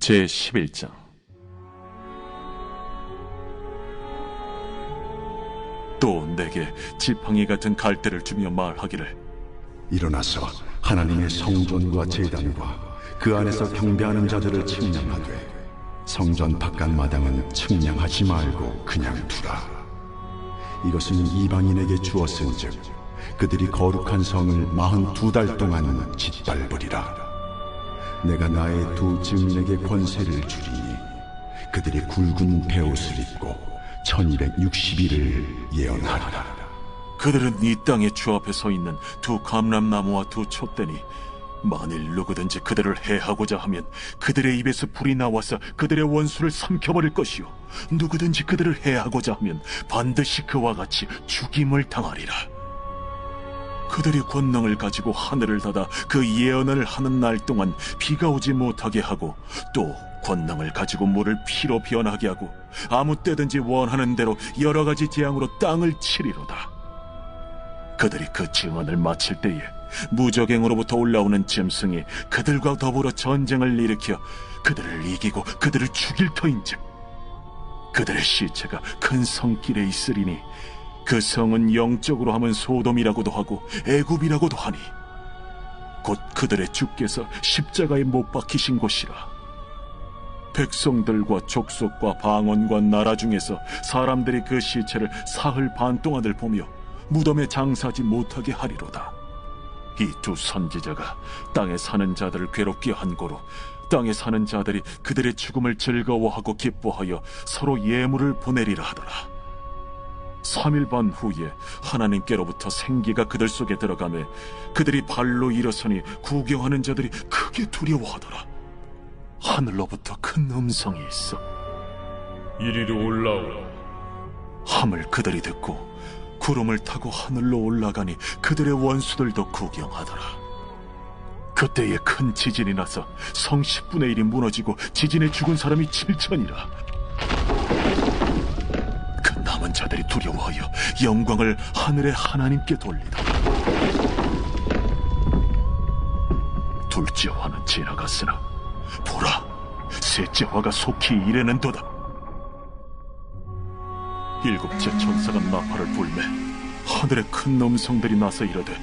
제11장. 또 내게 지팡이 같은 갈대를 주며 말하기를, 일어나서 하나님의 성전과 제단과 그 안에서 경배하는 자들을 측량하되 성전 바깥 마당은 측량하지 말고 그냥 두라. 이것은 이방인에게 주었은즉 그들이 거룩한 성을 42달 동안 짓밟으리라. 내가 나의 두 증인에게 권세를 주리니 그들이 굵은 베옷을 입고 1260일을 예언하리라. 그들은 이 땅의 주 앞에 서 있는 두 감람나무와 두 촛대니 만일 누구든지 그들을 해하고자 하면 그들의 입에서 불이 나와서 그들의 원수를 삼켜버릴 것이요, 누구든지 그들을 해하고자 하면 반드시 그와 같이 죽임을 당하리라. 그들이 권능을 가지고 하늘을 닫아 그 예언을 하는 날 동안 비가 오지 못하게 하고, 또 권능을 가지고 물을 피로 변하게 하고, 아무 때든지 원하는 대로 여러 가지 재앙으로 땅을 치리로다. 그들이 그 증언을 마칠 때에 무적행으로부터 올라오는 짐승이 그들과 더불어 전쟁을 일으켜 그들을 이기고 그들을 죽일 터인즉 그들의 시체가 큰 성길에 있으리니 그 성은 영적으로 하면 소돔이라고도 하고 애굽이라고도 하니 곧 그들의 주께서 십자가에 못 박히신 곳이라. 백성들과 족속과 방언과 나라 중에서 사람들이 그 시체를 사흘 반 동안을 보며 무덤에 장사하지 못하게 하리로다. 이 두 선지자가 땅에 사는 자들을 괴롭게 한 고로 땅에 사는 자들이 그들의 죽음을 즐거워하고 기뻐하여 서로 예물을 보내리라 하더라. 3일 반 후에 하나님께로부터 생기가 그들 속에 들어가매 그들이 발로 일어서니 구경하는 자들이 크게 두려워하더라. 하늘로부터 큰 음성이 있어 이리로 올라오라 함을 그들이 듣고 구름을 타고 하늘로 올라가니 그들의 원수들도 구경하더라. 그때에 큰 지진이 나서 성 10분의 1이 무너지고 지진에 죽은 사람이 7천이라. 그 남은 자들이 두려워하여 영광을 하늘의 하나님께 돌리더라. 둘째 화는 지나갔으나 보라, 셋째 화가 속히 이르는도다. 일곱째 천사가 나팔을 불매 하늘에 큰 음성들이 나서 이르되,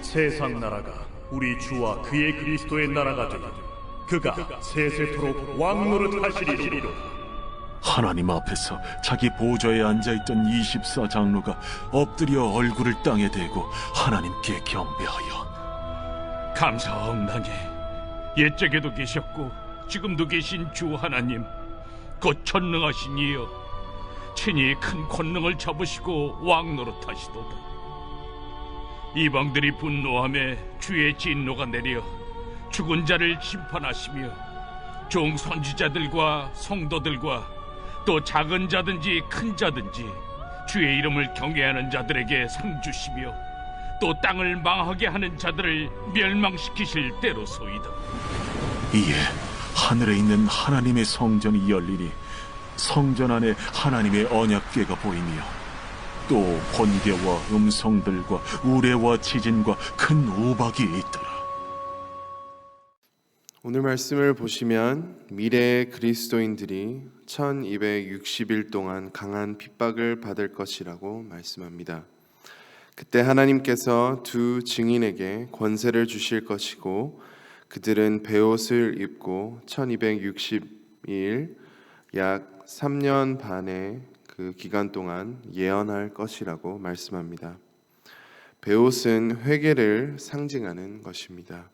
세상 나라가 우리 주와 그의 그리스도의 나라가 되고 그가 세세토록 왕노릇하시리로다. 하나님 앞에서 자기 보좌에 앉아있던 24장로가 엎드려 얼굴을 땅에 대고 하나님께 경배하여, 감사합나니 옛적에도 계셨고 지금도 계신 주 하나님, 곧 전능하신 이여, 친히 큰 권능을 잡으시고 왕노릇하시도다. 이방들이 분노하며 주의 진노가 내려 죽은 자를 심판하시며 종 선지자들과 성도들과 또 작은 자든지 큰 자든지 주의 이름을 경외하는 자들에게 상 주시며 또 땅을 망하게 하는 자들을 멸망시키실 때로소이다. 이에 하늘에 있는 하나님의 성전이 열리니 성전 안에 하나님의 언약궤가 보이며 또 번개와 음성들과 우레와 지진과 큰 우박이 있더라. 오늘 말씀을 보시면 미래의 그리스도인들이 1260일 동안 강한 핍박을 받을 것이라고 말씀합니다. 그때 하나님께서 두 증인에게 권세를 주실 것이고 그들은 베옷을 입고 1260일 약 3년 반의 그 기간 동안 예언할 것이라고 말씀합니다. 베옷은 회개를 상징하는 것입니다.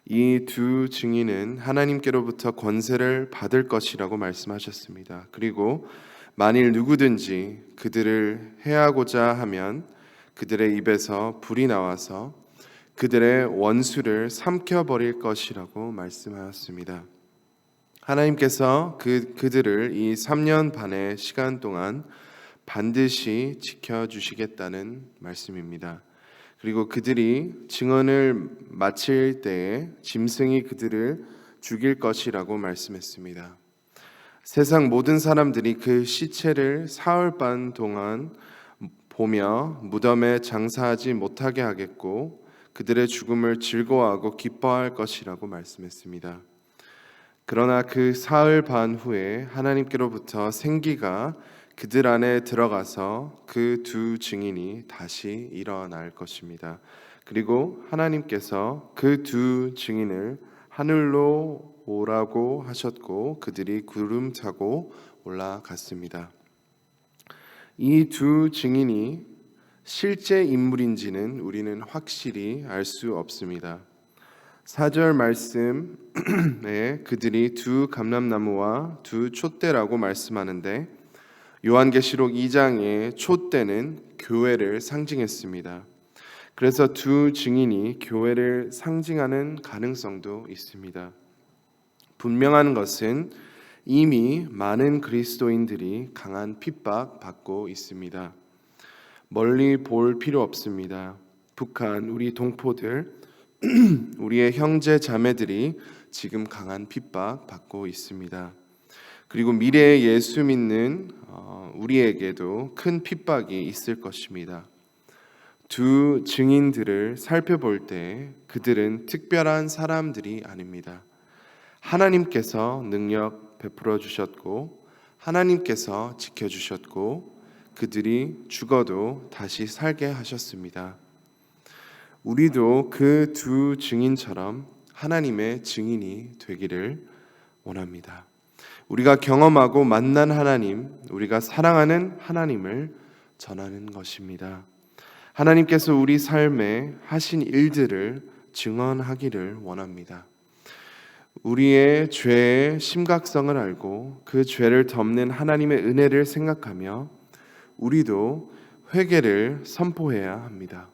이 두 증인은 하나님께로부터 권세를 받을 것이라고 말씀하셨습니다. 그리고 만일 누구든지 그들을 해하고자 하면 그들의 입에서 불이 나와서 그들의 원수를 삼켜버릴 것이라고 말씀하였습니다. 하나님께서 그들을 이 3년 반의 시간 동안 반드시 지켜주시겠다는 말씀입니다. 그리고 그들이 증언을 마칠 때에 짐승이 그들을 죽일 것이라고 말씀했습니다. 세상 모든 사람들이 그 시체를 사흘 반 동안 보며 무덤에 장사하지 못하게 하겠고 그들의 죽음을 즐거워하고 기뻐할 것이라고 말씀했습니다. 그러나 그 사흘 반 후에 하나님께로부터 생기가 그들 안에 들어가서 그 두 증인이 다시 일어날 것입니다. 그리고 하나님께서 그 두 증인을 하늘로 오라고 하셨고 그들이 구름 타고 올라갔습니다. 이 두 증인이 실제 인물인지는 우리는 확실히 알 수 없습니다. 4절 말씀에 그들이 두 감람나무와 두 촛대라고 말씀하는데 요한계시록 2장의 촛대는 교회를 상징했습니다. 그래서 두 증인이 교회를 상징하는 가능성도 있습니다. 분명한 것은 이미 많은 그리스도인들이 강한 핍박 받고 있습니다. 멀리 볼 필요 없습니다. 북한, 우리 동포들, 우리의 형제 자매들이 지금 강한 핍박 받고 있습니다. 그리고 미래에 예수 믿는 우리에게도 큰 핍박이 있을 것입니다. 두 증인들을 살펴볼 때 그들은 특별한 사람들이 아닙니다. 하나님께서 능력 베풀어 주셨고 하나님께서 지켜주셨고 그들이 죽어도 다시 살게 하셨습니다. 우리도 그 두 증인처럼 하나님의 증인이 되기를 원합니다. 우리가 경험하고 만난 하나님, 우리가 사랑하는 하나님을 전하는 것입니다. 하나님께서 우리 삶에 하신 일들을 증언하기를 원합니다. 우리의 죄의 심각성을 알고 그 죄를 덮는 하나님의 은혜를 생각하며 우리도 회개를 선포해야 합니다.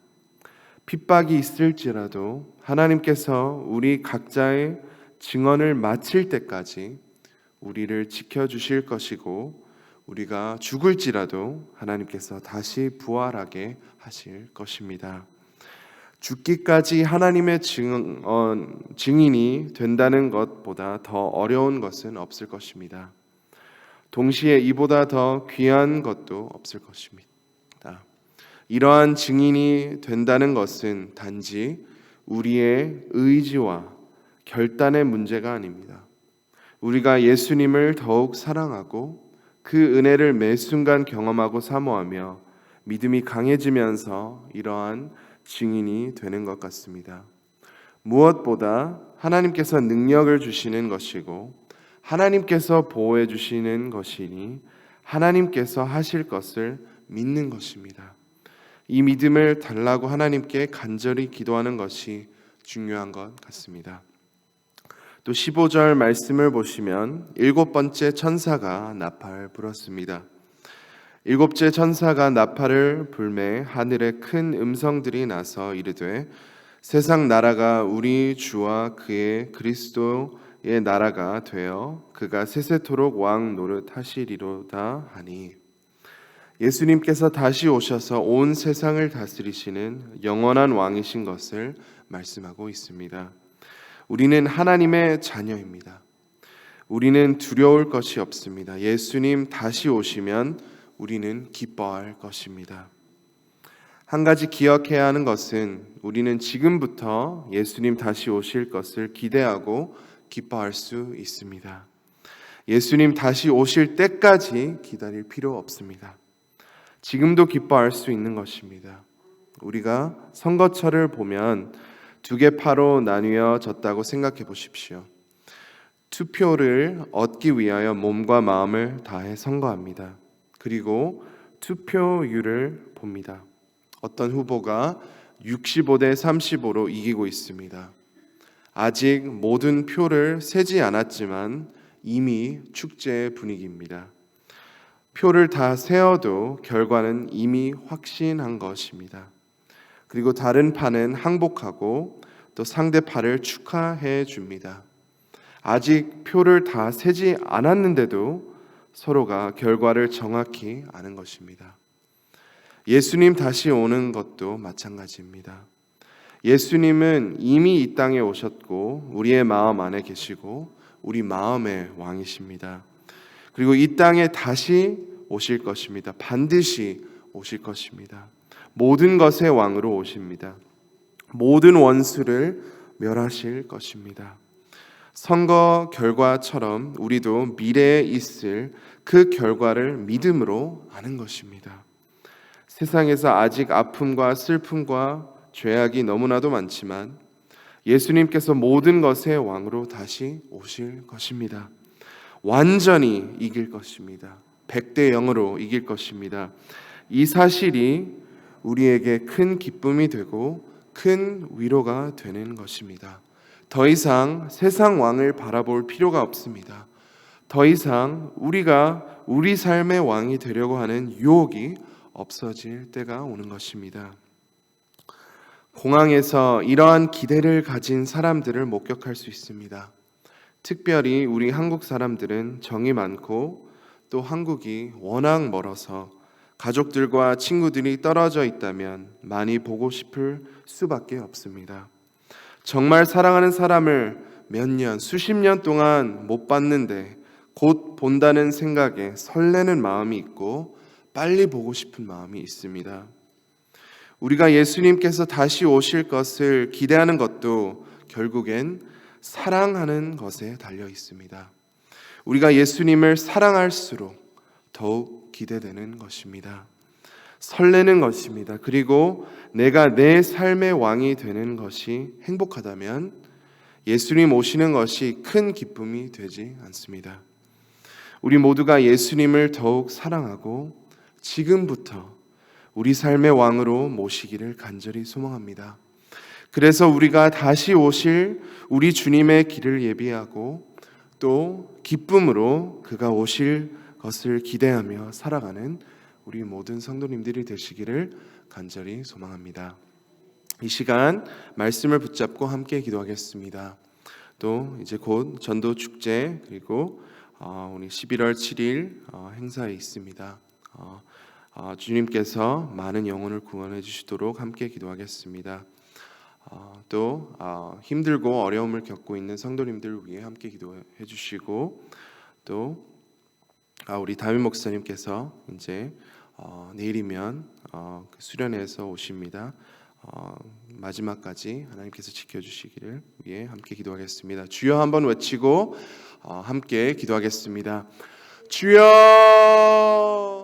핍박이 있을지라도 하나님께서 우리 각자의 증언을 마칠 때까지 우리를 지켜주실 것이고 우리가 죽을지라도 하나님께서 다시 부활하게 하실 것입니다. 죽기까지 하나님의 증인이 된다는 것보다 더 어려운 것은 없을 것입니다. 동시에 이보다 더 귀한 것도 없을 것입니다. 이러한 증인이 된다는 것은 단지 우리의 의지와 결단의 문제가 아닙니다. 우리가 예수님을 더욱 사랑하고 그 은혜를 매 순간 경험하고 사모하며 믿음이 강해지면서 이러한 증인이 되는 것 같습니다. 무엇보다 하나님께서 능력을 주시는 것이고 하나님께서 보호해 주시는 것이니 하나님께서 하실 것을 믿는 것입니다. 이 믿음을 달라고 하나님께 간절히 기도하는 것이 중요한 것 같습니다. 또 15절 말씀을 보시면 7번째 천사가 나팔을 불었습니다. 7째 천사가 나팔을 불매 하늘에 큰 음성들이 나서 이르되 세상 나라가 우리 주와 그의 그리스도의 나라가 되어 그가 세세토록 왕 노릇하시리로다 하니 예수님께서 다시 오셔서 온 세상을 다스리시는 영원한 왕이신 것을 말씀하고 있습니다. 우리는 하나님의 자녀입니다. 우리는 두려울 것이 없습니다. 예수님 다시 오시면 우리는 기뻐할 것입니다. 한 가지 기억해야 하는 것은 우리는 지금부터 예수님 다시 오실 것을 기대하고 기뻐할 수 있습니다. 예수님 다시 오실 때까지 기다릴 필요 없습니다. 지금도 기뻐할 수 있는 것입니다. 우리가 선거철을 보면 두 개 파로 나뉘어졌다고 생각해 보십시오. 투표를 얻기 위하여 몸과 마음을 다해 선거합니다. 그리고 투표율을 봅니다. 어떤 후보가 65대 35로 이기고 있습니다. 아직 모든 표를 세지 않았지만 이미 축제 분위기입니다. 표를 다 세어도 결과는 이미 확신한 것입니다. 그리고 다른 파는 항복하고 또 상대파를 축하해 줍니다. 아직 표를 다 세지 않았는데도 서로가 결과를 정확히 아는 것입니다. 예수님 다시 오는 것도 마찬가지입니다. 예수님은 이미 이 땅에 오셨고 우리의 마음 안에 계시고 우리 마음의 왕이십니다. 그리고 이 땅에 다시 오실 것입니다. 반드시 오실 것입니다. 모든 것의 왕으로 오십니다. 모든 원수를 멸하실 것입니다. 선거 결과처럼 우리도 미래에 있을 그 결과를 믿음으로 아는 것입니다. 세상에서 아직 아픔과 슬픔과 죄악이 너무나도 많지만 예수님께서 모든 것의 왕으로 다시 오실 것입니다. 완전히 이길 것입니다. 100대 0으로 이길 것입니다. 이 사실이 우리에게 큰 기쁨이 되고 큰 위로가 되는 것입니다. 더 이상 세상 왕을 바라볼 필요가 없습니다. 더 이상 우리가 우리 삶의 왕이 되려고 하는 유혹이 없어질 때가 오는 것입니다. 공항에서 이러한 기대를 가진 사람들을 목격할 수 있습니다. 특별히 우리 한국 사람들은 정이 많고 또 한국이 워낙 멀어서 가족들과 친구들이 떨어져 있다면 많이 보고 싶을 수밖에 없습니다. 정말 사랑하는 사람을 몇 년, 수십 년 동안 못 봤는데 곧 본다는 생각에 설레는 마음이 있고 빨리 보고 싶은 마음이 있습니다. 우리가 예수님께서 다시 오실 것을 기대하는 것도 결국엔 사랑하는 것에 달려 있습니다. 우리가 예수님을 사랑할수록 더욱 기대되는 것입니다. 설레는 것입니다. 그리고 내가 내 삶의 왕이 되는 것이 행복하다면 예수님 오시는 것이 큰 기쁨이 되지 않습니다. 우리 모두가 예수님을 더욱 사랑하고 지금부터 우리 삶의 왕으로 모시기를 간절히 소망합니다. 그래서 우리가 다시 오실 우리 주님의 길을 예비하고 또 기쁨으로 그가 오실 것을 기대하며 살아가는 우리 모든 성도님들이 되시기를 간절히 소망합니다. 이 시간 말씀을 붙잡고 함께 기도하겠습니다. 또 이제 곧 전도 축제 그리고 우리 11월 7일 행사에 있습니다. 주님께서 많은 영혼을 구원해 주시도록 함께 기도하겠습니다. 또 힘들고 어려움을 겪고 있는 성도님들 위해 함께 기도해 주시고 또 우리 담임 목사님께서 이제 내일이면 수련회에서 오십니다. 마지막까지 하나님께서 지켜주시기를 위해 함께 기도하겠습니다. 주여 한번 외치고 함께 기도하겠습니다. 주여